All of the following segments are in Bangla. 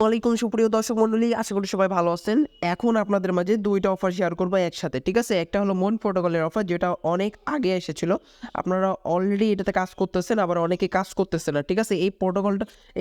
ওয়ালাইকুম সুপ্রিয় দর্শক মণ্ডলী, আশা করি সবাই ভালো আছেন। এখন আপনাদের মাঝে দুইটা অফার শেয়ার করবো একসাথে, ঠিক আছে? একটা হলো মন প্রোটোকলের অফার, যেটা অনেক আগে এসেছিল। আপনারা অলরেডি এটাতে কাজ করতেছেন, আবার অনেকে কাজ করতেছে না, ঠিক আছে?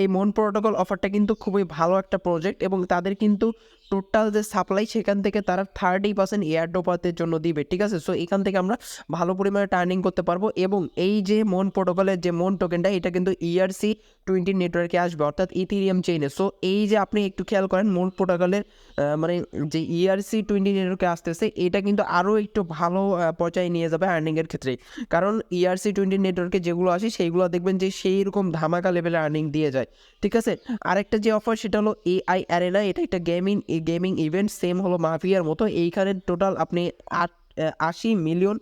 এই মন প্রোটোকল অফারটা কিন্তু খুবই ভালো একটা প্রজেক্ট, এবং তাদের কিন্তু টোটাল যে সাপ্লাই সেখান থেকে তারা 30% এয়ারড্রপাতের জন্য দিবে, ঠিক আছে? সো এখান থেকে আমরা ভালো পরিমাণে টার্নিং করতে পারবো। এবং এই যে মন প্রোটোকলের যে মন টোকেনটা, এটা কিন্তু ERC-20 নেটওয়ার্কে আসবে, অর্থাৎ ইথেরিয়াম চেইনে। সো এই যে আপনি একটু খেয়াল করেন, মন প্রোটোকলের মানে যে ERC-20 নেটওয়ার্কে আসতেছে, এটা কিন্তু আরও একটু ভালো পর্যায়ে নিয়ে যাবে আর্নিংয়ের ক্ষেত্রে। কারণ ERC-20 নেটওয়ার্কে যেগুলো আসে সেইগুলো দেখবেন যে সেই রকম ধামাকা লেভেলের আর্নিং দিয়ে যায়, ঠিক আছে? আরেকটা যে অফার সেটা হলো AI অ্যারেনা। এটা একটা গেমিং ইভেন্ট, সেম হলো মাফিয়ার মতো। এইখানে টোটাল আপনি 80 মিলিয়ন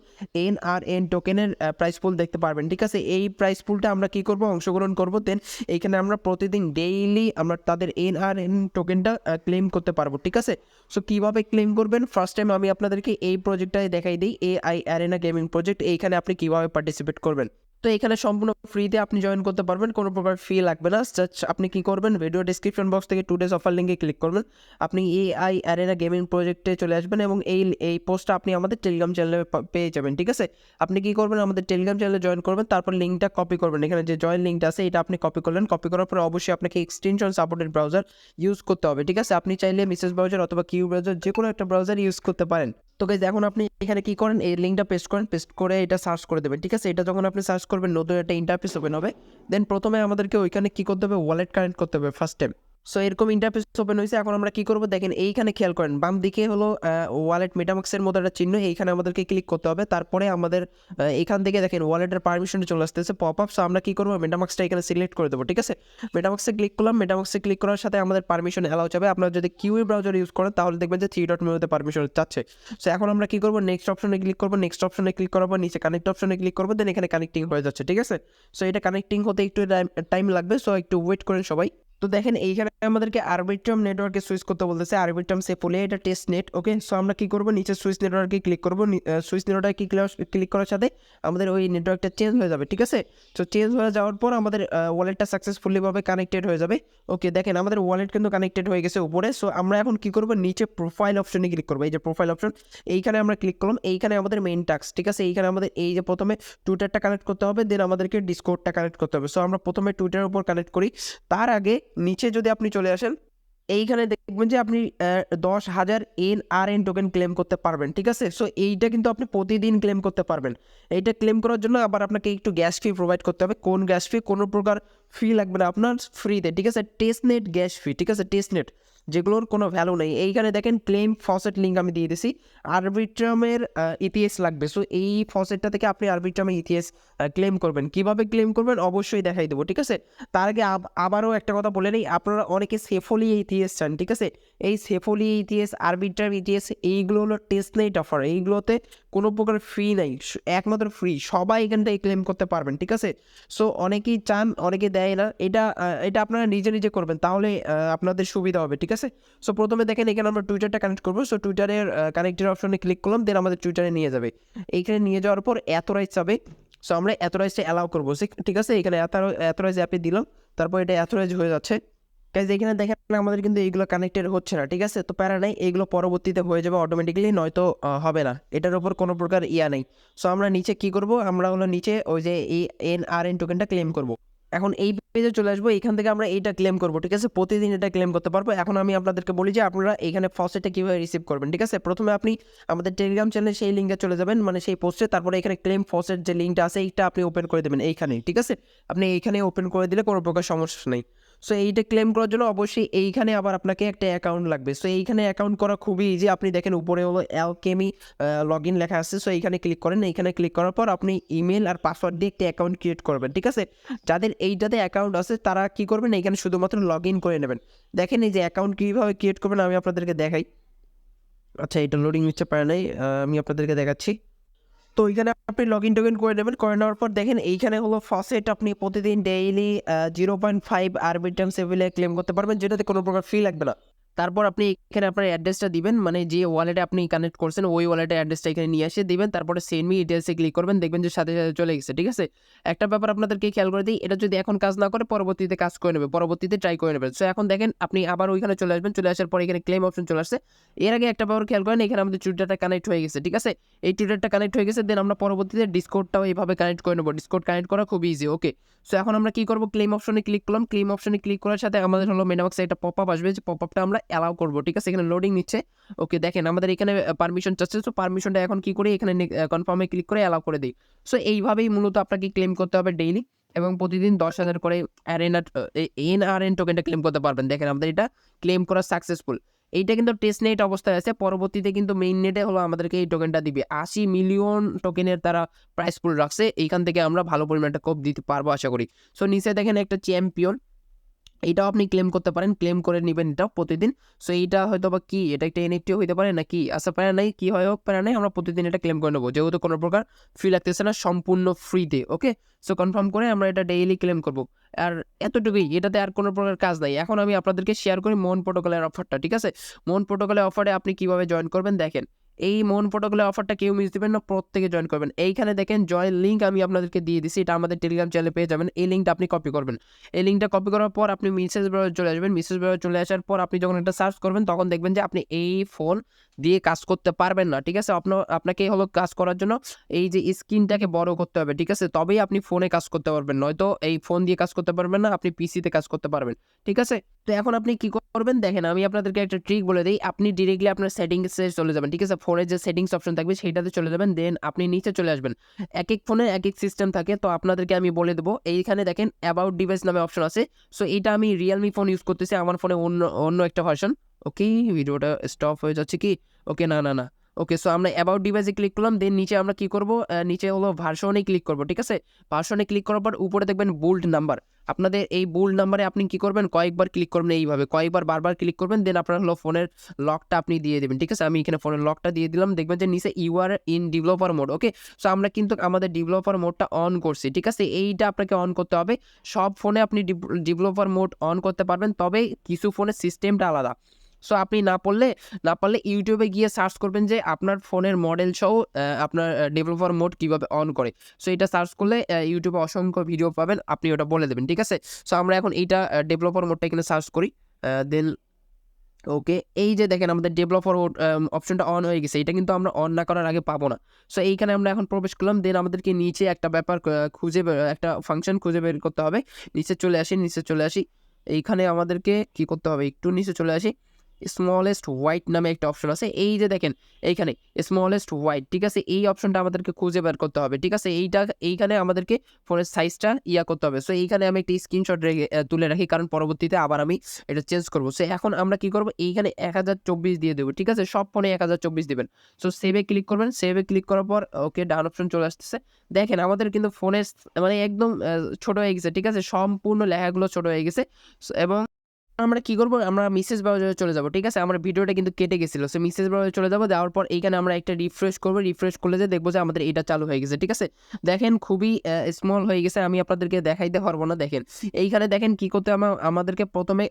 NRN টোকেনের প্রাইস পুল দেখতে পারবেন, ঠিক আছে? এই প্রাইস পুলটা আমরা কি করব, অংশগ্রহণ করব। দেন এইখানে আমরা প্রতিদিন ডেইলি আমরা তাদের NRN টোকেনটা ক্লেম করতে পারবো, ঠিক আছে? সো কীভাবে ক্লেম করবেন, ফার্স্ট টাইম আমি আপনাদেরকে এই প্রজেক্টটাই দেখাই দিই, AI অ্যারেনা গেমিং প্রজেক্ট। এইখানে আপনি কীভাবে পার্টিসিপেট করবেন। তো এখানে সম্পূর্ণ ফ্রিতে আপনি জয়েন করতে পারবেন, কোনো প্রকার ফি লাগবে না। জাস্ট আপনি কি করবেন, ভিডিও ডিসক্রিপশন বক্স থেকে টুডেস অফার লিঙ্কে ক্লিক করবেন, আপনি AI অ্যারেনা গেমিং প্রজেক্টে চলে আসবেন, এবং এই পোস্টটা আপনি আমাদের টেলিগ্রাম চ্যানেলে পেয়ে যাবেন, ঠিক আছে? আপনি কি করবেন, আমাদের টেলিগ্রাম চ্যানেলে জয়েন করবেন, তারপর লিঙ্কটা কপি করবেন। এখানে যে জয়েন লিঙ্কটা আছে এটা আপনি কপি করলেন। কপি করার পর অবশ্যই আপনাকে এক্সটেনশন সাপোর্টেড ব্রাউজার ইউজ করতে হবে, ঠিক আছে? আপনি চাইলে মিসেস ব্রাউজার অথবা কিউ ব্রাউজার যে কোনো একটা ব্রাউজার ইউজ করতে পারেন। তো গাইজ, এখন আপনি এখানে কি করেন, এই লিঙ্কটা পেস্ট করেন, পেস্ট করে এটা সার্চ করে দেবেন, ঠিক আছে? এটা যখন আপনি সার্চ করবেন, নতুন একটা ইন্টারফেস ওপেন হবে। দেন প্রথমে আমাদেরকে ওইখানে কি করতে হবে, ওয়ালেট কানেক্ট করতে হবে ফার্স্ট টাইম। সো এরকম ইন্টারফেস ওপেন হয়েছে। এখন আমরা কি করব, দেখেন এইখানে খেয়াল করেন, বাম দিকে হলো ওয়ালেট মেটামাক্সের মতো একটা চিহ্ন, এইখানে আমাদেরকে ক্লিক করতে হবে। তারপরে আমাদের এইখান থেকে দেখেন ওয়ালেটের পারমিশনে চলে আসতেছে পপ আপ। সো আমরা কি করবো, মেটামাক্সটা এখানে সিলেক্ট করে দেবো, ঠিক আছে? মেটামাক্সে ক্লিক করলাম। মেটামাক্সে ক্লিক করার সাথে আমাদের পারমিশন অ্যালাউ যাবে। আপনারা যদি কিউই ব্রাউজার ইউজ করেন তাহলে দেখবেন যে 3 ডট মেনুতে পারমিশন চাচ্ছে। সো এখন আমরা কি করবো, নেক্সট অপশনে ক্লিক করবো। নেক্সট অপশনে ক্লিক করার পর নিচে কানেক্ট অপশনে ক্লিক করবো। দেন এখানে কানেক্টিং হয়ে যাচ্ছে, ঠিক আছে? সো এটা কানেক্টিং হতে একটু টাইম লাগবে, সো একটু ওয়েট করেন সবাই। তো দেখেন এইখানে আমাদেরকে আরবিট্রাম নেটওয়ার্কে সুইচ করতে বলতেছে, আরবিট্রাম সেফুলি, এটা টেস্ট নেট, ওকে? সো আমরা কি করবো, নিচে সুইচ নেটওয়ার্কে ক্লিক করবো। সুইচ নেটওয়ার্কে ক্লিক করার সাথে আমাদের ওই নেটওয়ার্কটা চেঞ্জ হয়ে যাবে, ঠিক আছে? তো চেঞ্জ হয়ে যাওয়ার পর আমাদের ওয়ালেটটা সাকসেসফুলিভাবে কানেক্টেড হয়ে যাবে। ওকে, দেখেন আমাদের ওয়ালেট কিন্তু কানেক্টেড হয়ে গেছে উপরে। সো আমরা এখন কি করবো, নিচে প্রোফাইল অপশনে ক্লিক করবো। এই যে প্রোফাইল অপশন, এইখানে আমরা ক্লিক করলাম। এইখানে আমাদের মেইন টাস্ক, ঠিক আছে? এইখানে আমাদের এই যে প্রথমে টুইটারটা কানেক্ট করতে হবে, দেন আমাদেরকে ডিসকর্ডটা কানেক্ট করতে হবে। সো আমরা প্রথমে টুইটারের উপর কানেক্ট করি। তার আগে নিচে যদি আপনি চলে আসেন, এইখানে দেখবেন যে আপনি 10,000 NRN টোকেন ক্লেম করতে পারবেন, ঠিক আছে? সো এইটা কিন্তু আপনি প্রতিদিন ক্লেম করতে পারবেন। এইটা ক্লেম করার জন্য আবার আপনাকে একটু গ্যাস ফি প্রোভাইড করতে হবে। কোন গ্যাস ফি? কোনো প্রকার ফি লাগবে না আপনার, ফ্রিতে, ঠিক আছে? টেস্টনেট গ্যাস ফি, ঠিক আছে? টেস্টনেট, যেগুলোর কোনো ভ্যালু নেই। এইখানে দেখেন ক্লেম ফসেট লিঙ্ক আমি দিয়ে দিছি। আরবিট্রামের ইতিএস লাগবে। সো এই ফসেটটা থেকে আপনি আরবিট্রামের ইতিএস ক্লেম করবেন। কিভাবে ক্লেম করবেন অবশ্যই দেখাই দেবো, ঠিক আছে? তার আগে আবারও একটা কথা বলে নিই, আপনারা অনেকে সেফলি ইতিএস চান, ঠিক আছে? এই সেফলি ইতিএস, আরবিট্রাম ইতিএস, এইগুলো হলো টেস্টনেট অফার। এইগুলোতে কোনো প্রকার ফি নাই, একমাত্র ফ্রি। সবাই এখান থেকে ক্লেম করতে পারবেন, ঠিক আছে? সো অনেকেই চান, অনেকে দেয় না। এটা আপনারা নিজে নিজে করবেন, তাহলে আপনাদের সুবিধা হবে, ঠিক আছে? সো প্রথমে দেখেন এখানে আমরা টুইটারটা কানেক্ট করবো। সো টুইটারের কানেক্টের অপশনে ক্লিক করলাম, দেন আমাদের টুইটারে নিয়ে যাবে। এইখানে নিয়ে যাওয়ার পর অথরাইজ যাবে। সো আমরা অথরাইজটা অ্যালাউ করবো, ঠিক আছে? এখানে অথরাইজ অ্যাপে দিলাম, তারপর এটা অথরাইজ হয়ে যাচ্ছে। গাইজ এখানে দেখেন আমাদের কিন্তু এইগুলো কানেক্টেড হচ্ছে না, ঠিক আছে? তো প্যারা নাই, এইগুলো পরবর্তীতে হয়ে যাবে অটোমেটিক্যালি, নয়তো হবে না। এটার উপর কোনো প্রকার নেই। সো আমরা নিচে কি করব, আমরা হলো নিচে ওই যে এই NRN টোকেনটা ক্লেম করব। এখন এই পেজে চলে আসবো, এইখান থেকে আমরা এইটা ক্লেম করবো, ঠিক আছে? প্রতিদিন এটা ক্লেম করতে পারবো। এখন আমি আপনাদেরকে বলি যে আপনারা এইখানে ফসেটটা কীভাবে রিসিভ করবেন, ঠিক আছে? প্রথমে আপনি আমাদের টেলিগ্রাম চ্যানেলে সেই লিঙ্কে চলে যাবেন, মানে সেই পোস্টে। তারপরে এখানে ক্লেম ফসেট যে লিঙ্কটা আছে এইটা আপনি ওপেন করে দেবেন এইখানে, ঠিক আছে? আপনি এইখানে ওপেন করে দিলে কোনো প্রকার সমস্যা নেই। সো এইটা ক্লেম করার জন্য অবশ্যই এইখানে আবার আপনাকে একটা অ্যাকাউন্ট লাগবে। সো এইখানে অ্যাকাউন্ট করা খুবই ইজি। আপনি দেখেন উপরে হলো অ্যালকেমি লগ ইন লেখা আছে। সো এইখানে ক্লিক করেন। এইখানে ক্লিক করার পর আপনি ইমেল আর পাসওয়ার্ড দিয়ে একটা অ্যাকাউন্ট ক্রিয়েট করবেন, ঠিক আছে? যাদের এইটাতে অ্যাকাউন্ট আছে তারা কি করবেন, এইখানে শুধুমাত্র লগ ইন করে নেবেন। দেখেন এই যে অ্যাকাউন্ট কীভাবে ক্রিয়েট করবেন আমি আপনাদেরকে দেখাই। আচ্ছা, এটা লোডিং নিচ্ছে পারে নাই, আমি আপনাদেরকে দেখাচ্ছি। তো এইখানে আপনি লগ ইন টোকেন করে নেবেন। করে নেওয়ার পর দেখেন এইখানে হলো ফসেট, আপনি প্রতিদিন ডেইলি 0.5 আরবিট্রাম সেভিলে ক্লেম করতে পারবেন, যেটাতে কোনো প্রকার ফি লাগবে না। তারপর আপনি এখানে আপনার অ্যাড্রেসটা দিবেন, মানে যে ওয়ালেটে আপনি কানেক্ট করছেন ওই ওয়ালেটের অ্যাড্রেসটা এখানে নিয়ে এসে দিবেন। তারপরে সেন্ড মি ডিটেইলসে ক্লিক করবেন, দেখবেন যে সাথে সাথে চলে গেছে। ঠিক আছে, একটা ব্যাপার আপনাদেরকে খেয়াল করে দিই, এটা যদি এখন কাজ না করে পরবর্তীতে কাজ করে নেবে, পরবর্তীতে ট্রাই করে নেবেন। সো এখন দেখেন আপনি আবার ওইখানে চলে আসবেন, চলে আসার পর এখানে ক্লেম অপশন চলে আসছে। এর আগে একটা ব্যাপার খেয়াল করেন, এখানে আমাদের টুইটারটা কানেক্ট হয়ে গেছে। ঠিক আছে, এই টুইটারটা কানেক্ট হয়ে গেছে, দেন আমরা পরবর্তীতে ডিসকর্ডটাও এইভাবে কানেক্ট করে নেবো। ডিসকর্ড কানেক্ট করা খুব ইজি। ওকে, সো এখন আমরা কি করবো, ক্লেম অপশনে ক্লিক করলাম। ক্লেম অপশনে ক্লিক করার সাথে আমাদের হলো মেনু বক্সে একটা পপ আপ আসবে, যে পপ আপটা আমরা অ্যালাউ করবো। ঠিক আছে, এখানে লোডিং নিচ্ছে। ওকে, দেখেন আমাদের এখানে পারমিশন চাচ্ছে। সো পারমিশনটা এখন কি করি, এখানে কনফার্মে ক্লিক করে অ্যালাউ করে দিই। সো এইভাবেই মূলত আপনাকে ক্লেম করতে হবে ডেইলি, এবং প্রতিদিন 10,000 করে এনআরএন টোকেনটা ক্লেম করতে পারবেন। দেখেন আমাদের এটা ক্লেম করা সাকসেসফুল। এইটা কিন্তু টেস্ট নেট অবস্থায় আছে, পরবর্তীতে কিন্তু মেইন নেটে হলো আমাদেরকে এই টোকেনটা দিবে। 80 মিলিয়ন টোকেনের তারা প্রাইস পুল রাখছে, এইখান থেকে আমরা ভালো পরিমাণ একটা কোপ দিতে পারবো আশা করি। সো নিচে দেখেন একটা চ্যাম্পিয়ন, এটাও আপনি ক্লেম করতে পারেন, ক্লেম করে নেবেন এটাও প্রতিদিন। সো এইটা হয়তো বা কি, এটা একটা এনএফটিও হইতে পারে নাকি, আসা পারে নাই, কি হয় হোক পারে নাই, আমরা প্রতিদিন এটা ক্লেম করে নেবো, যেহেতু কোনো প্রকার ফি লাগতেছে না, সম্পূর্ণ ফ্রিতে। ওকে, সো কনফার্ম করে আমরা এটা ডেইলি ক্লেম করবো। আর এতটুকুই, এটাতে আর কোনো প্রকার কাজ নাই। এখন আমি আপনাদেরকে শেয়ার করি মন প্রোটোকলের অফারটা। ঠিক আছে, মন প্রোটোকলের অফারে আপনি কিভাবে জয়েন করবেন দেখেন। এই মন প্রোটোকলের অফারটা কেউ মিস দিবেন না, প্রত্যেকে জয়েন করবেন। এইখানে দেখেন জয়েন লিঙ্ক আমি আপনাদেরকে দিয়ে দিছি, এটা আমাদের টেলিগ্রাম চ্যানেলে পেয়ে যাবেন। এই লিঙ্কটা আপনি কপি করবেন। এই লিঙ্কটা কপি করার পর আপনি মেসেজ ব্রাউজার চলে আসবেন। মেসেজ ব্রাউজার চলে আসার পর আপনি যখন এটা সার্চ করবেন, তখন দেখবেন যে আপনি এই ফোন দিয়ে কাজ করতে পারবেন না। ঠিক আছে, আপনাকে হলো কাজ করার জন্য এই যে স্ক্রিনটাকে বড় করতে হবে। ঠিক আছে, তবেই আপনি ফোনে কাজ করতে পারবেন, নয়তো এই ফোন দিয়ে কাজ করতে পারবেন না, আপনি পিসিতে কাজ করতে পারবেন। ঠিক আছে, তো এখন আপনি কি করবেন দেখেন, আমি আপনাদেরকে একটা ট্রিক বলে দিই। আপনি ডিরেক্টলি আপনার সেটিংসে চলে যাবেন। ঠিক আছে, ফোনের যে সেটিংস অপশন থাকবে সেইটাতে চলে যাবেন, দেন আপনি নিচে চলে আসবেন। এক এক ফোনে এক এক সিস্টেম থাকে, তো আপনাদেরকে আমি বলে দেবো। এইখানে দেখেন অ্যাবাউট ডিভাইস নামে অপশন আছে। সো এইটা আমি রিয়েলমি ফোন ইউজ করতেছি, আমার ফোনে অন্য অন্য একটা ভার্সন। ওকে, ভিডিওটা স্টপ হয়ে যাচ্ছে কি? ওকে, না না না। ওকে, সো আমরা অ্যাবাউট ডিভাইসে ক্লিক করলাম, দেন নিচে আমরা কি করব, নিচে হলো ভার্সনে ক্লিক করব। ঠিক আছে, ভার্সনে ক্লিক করার পর উপরে দেখবেন বোল্ড নাম্বার। আপনাদের এই বোল্ড নাম্বারে আপনি কি করবেন, কয়েকবার ক্লিক করবেন, এইভাবে কয়েকবার বারবার ক্লিক করবেন, দেন আপনার হলো ফোনের লকটা আপনি দিয়ে দেবেন। ঠিক আছে, আমি এখানে ফোনের লকটা দিয়ে দিলাম, দেখবেন যে নিচে you are in developer mode. Okay, so আমরা কিন্তু আমাদের ডেভেলপার মোডটা অন করছি। ঠিক আছে, এইটা আপনাকে অন করতে হবে। সব ফোনে আপনি ডেভেলপার মোড অন করতে পারবেন, তবে কিছু ফোনের সিস্টেমটা আলাদা। সো আপনি না পারলে ইউটিউবে গিয়ে সার্চ করবেন যে আপনার ফোনের মডেল সহ আপনার ডেভেলপার মোড কীভাবে অন করে। সো এটা সার্চ করলে ইউটিউবে অসংখ্য ভিডিও পাবেন, আপনি ওটা বলে দেবেন। ঠিক আছে, সো আমরা এখন এইটা ডেভেলপার মোডটা এখানে সার্চ করি, দেন ওকে, এই যে দেখেন আমাদের ডেভেলপার অপশনটা অন হয়ে গেছে। এটা কিন্তু আমরা অন না করার আগে পাবো না। সো এইখানে আমরা এখন প্রবেশ করলাম, দেন আমাদেরকে নিচে একটা ব্যাপার একটা ফাংশন খুঁজে বের করতে হবে। নিচে চলে আসি। এইখানে আমাদেরকে কি করতে হবে, একটু নিচে চলে আসি। স্মলেস্ট হোয়াইট নামে একটা অপশন আছে, এই যে দেখেন এইখানে স্মলেস্ট হোয়াইট। ঠিক আছে, এই অপশনটা আমাদেরকে খুঁজে বের করতে হবে। ঠিক আছে, এইখানে আমাদেরকে ফোনের সাইজটা করতে হবে। সো এইখানে আমি একটা স্ক্রিনশট তুলে রাখি, কারণ পরবর্তীতে আবার আমি এটা চেঞ্জ করবো। সো এখন আমরা কি করবো, এইখানে 1024 দিয়ে দেবো। ঠিক আছে, সব ফোনে 1024 দিবেন। সো সেভে ক্লিক করবেন, সেভে ক্লিক করার পর ওকে ডান অপশন চলে আসতেছে। দেখেন আমাদের কিন্তু ফোনের মানে একদম ছোট হয়ে গেছে। ঠিক আছে, সম্পূর্ণ লেখাগুলো ছোট হয়ে গেছে। এবং আমরা কি করবো, আমরা মেসেজ ব্রাউজারে চলে যাবো। ঠিক আছে, আমার ভিডিওটা কিন্তু কেটে গেছিলো। সো মেসেজ ব্রাউজারে চলে যাবো, যাওয়ার পর এইখানে আমরা একটা রিফ্রেশ করবো। রিফ্রেশ করলে যে দেখবো যে আমাদের এটা চালু হয়ে গেছে। ঠিক আছে, দেখেন খুবই স্মল হয়ে গেছে, আমি আপনাদেরকে দেখাইতে পারবো না। দেখেন এইখানে দেখেন কি করতে আমাদেরকে প্রথমে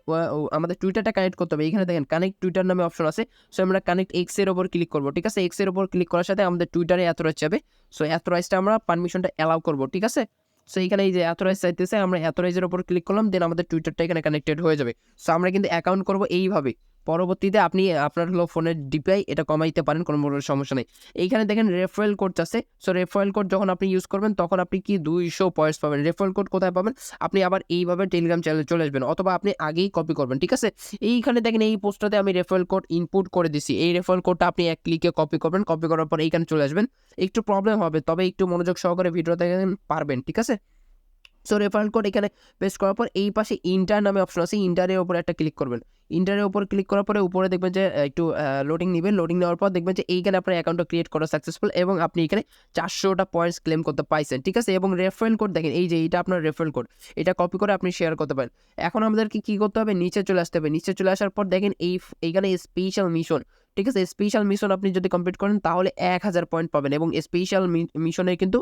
আমাদের টুইটারটা কানেক্ট করতে হবে। এইখানে দেখেন কানেক্ট টুইটার নামে অপশন আছে। সো আমরা কানেক্ট এক্স এর ওপর ক্লিক করবো। ঠিক আছে, এক্স এর ওপর ক্লিক করার সাথে আমাদের টুইটারে অ্যাথরাইজ যাবে। সো অ্যাথরাইজটা আমরা পারমিশনটা অ্যালাউ করবো। ঠিক আছে, সো এইখানে এই যে অ্যাথরাইজ চাইতেছে, আমরা অ্যাথরাইজের উপর ক্লিক করলাম, দেন আমাদের টুইটারটা এখানে কানেক্টেড হয়ে যাবে। সো আমরা কিন্তু অ্যাকাউন্ট করবো এইভাবে। পরবর্তীতে আপনি আপনার হলো ফোনের ডিপিআই এটা কমাইতে পারেন, কোনো সমস্যা নেই। এইখানে দেখেন রেফারেল কোড আছে। সো রেফারেল কোড যখন আপনি ইউজ করবেন, তখন আপনি কি 200 পয়েন্টস পাবেন। রেফারেল কোড কোথায় পাবেন, আপনি আবার এইভাবে টেলিগ্রাম চ্যানেলে চলে আসবেন, অথবা আপনি আগেই কপি করবেন। ঠিক আছে, এইখানে দেখেন এই পোস্টটাতে আমি রেফারেল কোড ইনপুট করে দিছি। এই রেফারেল কোডটা আপনি এক ক্লিকে কপি করবেন, কপি করার পর এইখানে চলে আসবেন। একটু প্রবলেম হবে, তবে একটু মনোযোগ সহকারে ভিডিও দেখেন, পারবেন। ঠিক আছে, সো রেফারেল কোড এখানে পেস্ট করার পর এই পাশে ইন্টার নামে অপশন আছে, ইন্টারের উপর একটা ক্লিক করবেন। ইন্টারের উপর ক্লিক করার পরে উপরে দেখবেন যে একটু লোডিং নেবেন। লোডিং নেওয়ার পর দেখবেন যে এইখানে আপনার অ্যাকাউন্টটা ক্রিয়েট করা সাকসেসফুল, এবং আপনি এখানে 400টা পয়েন্টস ক্লেম করতে পাইছেন। ঠিক আছে, এবং রেফারেল কোড দেখেন, এই যে এইটা আপনার রেফারেল কোড, এটা কপি করে আপনি শেয়ার করতে পারেন। এখন আমাদেরকে কি করতে হবে, নিচে চলে আসতে হবে। নিচে চলে আসার পর দেখেন এইখানে স্পেশাল মিশন ঠিক আছে। স্পেশাল মিশন আপনি যদি কমপ্লিট করেন তাহলে 1000 পয়েন্ট পাবেন এবং স্পেশাল মিশনের কিন্তু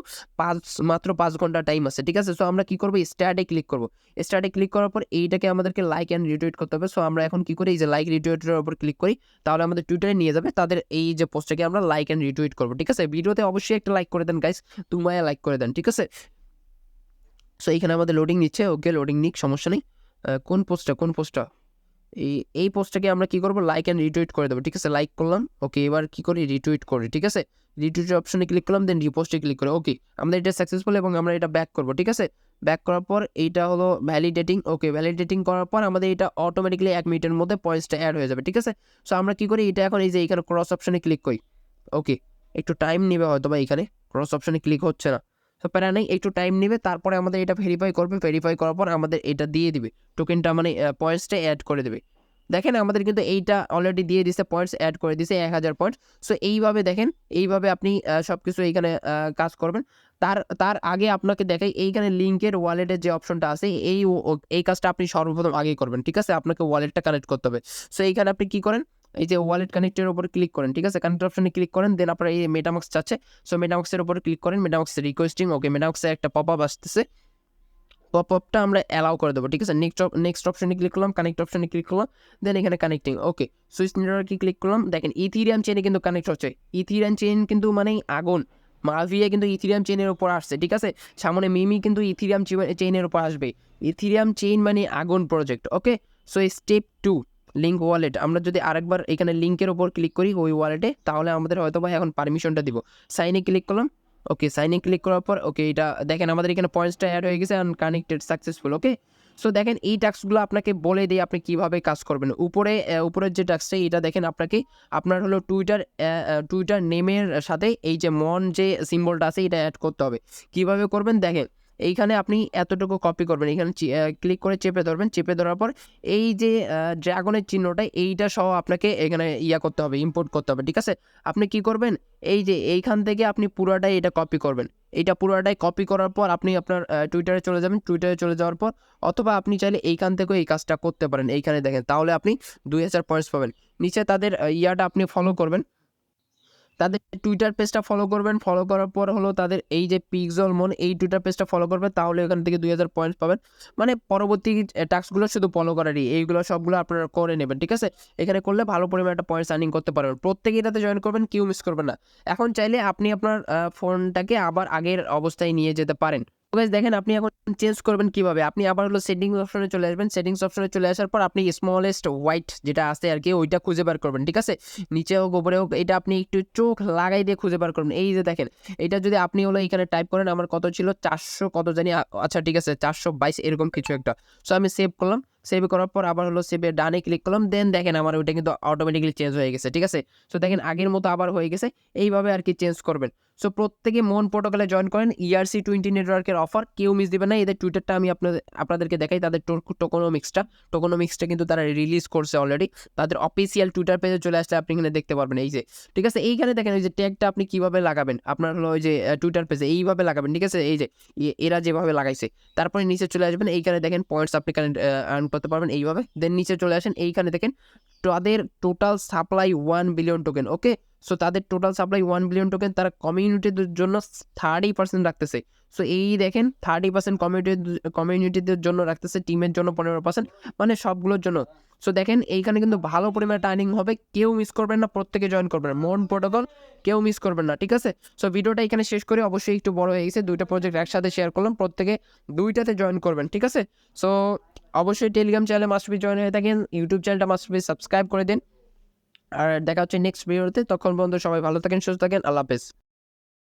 মাত্র 5 ঘন্টা টাইম আছে, ঠিক আছে। সো আমরা কি করবো, স্টার্টে ক্লিক করবো। স্টার্টে ক্লিক করার পর এইটাকে আমাদেরকে লাইক অ্যান্ড রিটুইট করতে হবে। সো আমরা এখন কি করি, এই যে লাইক রিটুইটের উপর ক্লিক করি, তাহলে আমাদের টুইটারে নিয়ে যাবে, তাদের এই যে পোস্টটাকে আমরা লাইক অ্যান্ড রিটুইট করবো, ঠিক আছে। ভিডিওতে অবশ্যই একটা লাইক করে দেন গাইস, তুমায়া লাইক করে দেন, ঠিক আছে। সো এইখানে আমাদের লোডিং নিচ্ছে, ওকে লোডিং নিক, সমস্যা নেই। কোন পোস্টটা এই পোস্টটাকে আমরা কি করবো, লাইক অ্যান্ড রিটুইট করে দেবো, ঠিক আছে। লাইক করলাম, ওকে। এবার কি করি, রিটুইট করি, ঠিক আছে। রিটুইটের অপশনে ক্লিক করলাম, দেন রিপোস্টে ক্লিক করে, ওকে আমাদের এটা সাকসেসফুল এবং আমরা এটা ব্যাক করবো, ঠিক আছে। ব্যাক করার পর এইটা হলো ভ্যালিডেটিং, ওকে। ভ্যালিডেটিং করার পর আমাদের এটা অটোমেটিক্যালি 1 মিনিটের মধ্যে পয়েন্টসটা অ্যাড হয়ে যাবে, ঠিক আছে। সো আমরা কি করি, এটা এখন এই যে এখানে ক্রস অপশনে ক্লিক করি, ওকে। একটু টাইম নেবে হয়তো বা, এখানে ক্রস অপশনে ক্লিক হচ্ছে না, তো প্যারা নেই, একটু টাইম নেবে। তারপরে আমাদের এটা ভেরিফাই করবে, ভেরিফাই করার পর আমাদের এটা দিয়ে দিবে, টোকেনটা মানে পয়েন্টসটা অ্যাড করে দেবে। দেখেন আমাদের কিন্তু এইটা অলরেডি দিয়ে দিছে, পয়েন্টস অ্যাড করে দিছে 1000 পয়েন্টস। সো এইভাবে দেখেন, এইভাবে আপনি সব কিছু এইখানে কাজ করবেন। তার আগে আপনাকে দেখাই, এইখানে লিঙ্কের ওয়ালেটের যে অপশনটা আছে, এই কাজটা আপনি সর্বপ্রথম আগেই করবেন, ঠিক আছে। আপনাকে ওয়ালেটটা কানেক্ট করতে হবে। সো এইখানে আপনি কি করেন, এই যে ওয়ালেট কানেক্টের উপর ক্লিক করেন, ঠিক আছে। কানেক্ট অপশনে ক্লিক করেন, দেন আপনার এই মেটামাক্স চাচ্ছে, সো মেটামাক্সের উপর ক্লিক করেন, মেটামাক্স রিকোয়েস্টিং, ওকে। মেটামাক্সে একটা পপ আপ আসতেছে, পপ-আপটা আমরা অ্যালাউ করে দেবো, ঠিক আছে। নেক্সট অপশনে ক্লিক করলাম, কানেক্ট অপশনে ক্লিক করলাম, দেন এখানে কানেক্টিং, ওকে। সুইচ নেটওয়ার্কে ক্লিক করলাম, দেখেন ইথিরিয়াম চেইনে কিন্তু কানেক্ট হচ্ছে। ইথিরিয়াম চেইন কিন্তু মানে আগুন, মালভিয়া কিন্তু ইথিরিয়াম চেইনের উপর আসছে, ঠিক আছে। সামনে মিমি কিন্তু ইথিরিয়াম চেইনের উপর আসবে। ইথিরিয়াম চেইন মানে আগুন প্রজেক্ট, ওকে। সো স্টেপ 2 লিঙ্ক ওয়ালেট, আমরা যদি আরেকবার এখানে লিঙ্কের ওপর ক্লিক করি ওই ওয়ালেটে, তাহলে আমাদের হয়তো বা এখন পারমিশনটা দিব। সাইনে ক্লিক করলাম, ওকে। সাইনে ক্লিক করার পর, ওকে, এটা দেখেন আমাদের এখানে পয়েন্টসটা অ্যাড হয়ে গেছে, কানেক্টেড সাকসেসফুল, ওকে। সো দেখেন এই টাস্কগুলো আপনাকে বলে দিই আপনি কিভাবে কাজ করবেন। উপরের যে টাস্কটা, এটা দেখেন আপনার হলো টুইটার নেমের সাথে এই যে মন যে সিম্বলটা আছে এটা অ্যাড করতে হবে। কিভাবে করবেন দেখেন, এইখানে আপনি এতটুকু কপি করবেন, এখানে ক্লিক করে চেপে ধরবেন, চেপে ধরার পর এই যে ড্রাগনের চিহ্নটা এইটা সহ আপনাকে এখানে করতে হবে, ইম্পোর্ট করতে হবে, ঠিক আছে। আপনি কি করবেন, এই যে এইখান থেকে আপনি পুরোটাই এটা কপি করবেন। এইটা পুরোটাই কপি করার পর আপনি আপনার টুইটারে চলে যাবেন। টুইটারে চলে যাওয়ার পর অথবা আপনি চাইলে এইখান থেকেও এই কাজটা করতে পারেন, এইখানে দেখেন, তাহলে আপনি 2000 পয়েন্টস পাবেন। নিচে তাদের আপনি ফলো করবেন, তাদের টুইটার পেজটা ফলো করবেন। ফলো করার পর হলো তাদের এই যে পিক্সেল মন, এই টুইটার পেজটা ফলো করবেন, তাহলে এখান থেকে 2000 পয়েন্টস পাবেন। মানে পরবর্তী টাস্কগুলো শুধু ফলো করারই, এইগুলো সবগুলো আপনারা করে নেবেন, ঠিক আছে। এখানে করলে ভালো পরিমাণে একটা পয়েন্টস আর্নিং করতে পারবেন। প্রত্যেকে এটাতে জয়েন করবেন, কেউ মিস করবেন না। এখন চাইলে আপনি আপনার ফোনটাকে আবার আগের অবস্থায় নিয়ে যেতে পারেন। গাইস দেখেন, আপনি এখন চেঞ্জ করবেন কিভাবে, আপনি আবার হলো সেটিংস অপশনে চলে আসবেন। সেটিংস অপশনে চলে আসার পর আপনি স্মলেস্ট হোয়াইট যেটা আছে আর কি, ওইটা খুঁজে বার করবেন, ঠিক আছে। নিচে হোক উপরে হোক, এটা আপনি একটু চোখ লাগাই দিয়ে খুঁজে বার করবেন। এই যে দেখেন, এটা যদি আপনি হলো এখানে টাইপ করেন, আমার কত ছিল 400 কত জানি, আচ্ছা ঠিক আছে 422 এরকম কিছু একটা। সো আমি সেভ করলাম, সেভ করার পর আবার হলো সেভে ডানে ক্লিক করলাম, দেন দেখেন আমার ওইটা কিন্তু অটোমেটিক্যালি চেঞ্জ হয়ে গেছে, ঠিক আছে। সো দেখেন আগের মতো আবার হয়ে গেছে, এইভাবে আর কি চেঞ্জ করবেন। সো প্রত্যেকে মন প্রোটোকলে জয়েন করেন, ERC20 নেটওয়ার্কের অফার কেউ মিস দিবেন না। এদের টুইটারটা আমি আপনাদেরকে দেখাই, তাদের টোকোনোমিক্সটা কিন্তু তারা রিলিজ করছে অলরেডি, তাদের অফিসিয়াল টুইটার পেজে চলে আসলে আপনি এখানে দেখতে পারবেন, এই যে, ঠিক আছে। এইখানে দেখেন ওই যে ট্যাগটা আপনি কিভাবে লাগাবেন, আপনার হলো ওই যে টুইটার পেজে এইভাবে লাগাবেন, ঠিক আছে। এই যে এরা যেভাবে লাগাইছে, তারপরে নিচে চলে আসবেন, এইখানে দেখেন পয়েন্টস আপনি আর্ন করতে পারবেন এইভাবে। দেন নিচে চলে আসেন, এইখানে দেখেন তাদের টোটাল সাপ্লাই 1 বিলিয়ন টোকেন, ওকে। সো তাদের টোটাল সাপ্লাই 1 বিলিয়ন টোকেন তারা কমিউনিটিদের জন্য 30% রাখতেছে। সো এই দেখেন 30% কমিউনিটিদের জন্য রাখতেছে, টিমের জন্য 15%, মানে সবগুলোর জন্য। সো দেখেন এইখানে কিন্তু ভালো পরিমাণে টার্নিং হবে, কেউ মিস করবেন না, প্রত্যেকে জয়েন করবেন মন প্রোটোকল, কেউ মিস করবেন না, ঠিক আছে। সো ভিডিওটা এখানে শেষ করে, অবশ্যই একটু বড় হয়ে গেছে, দুইটা প্রজেক্ট একসাথে শেয়ার করলাম, প্রত্যেকে দুইটাতে জয়েন করবেন, ঠিক আছে। সো অবশ্যই টেলিগ্রাম চ্যানেলে মাস্ট বি জয়েন হয়ে থাকেন, ইউটিউব চ্যানেলটা মাস্ট বি সাবস্ক্রাইব করে দিন। আর দেখা হচ্ছে নেক্সট ভিডিওতে, তখন বন্ধু সবাই ভালো থাকেন, সুস্থ থাকেন, আল্লাহ হাফেজ।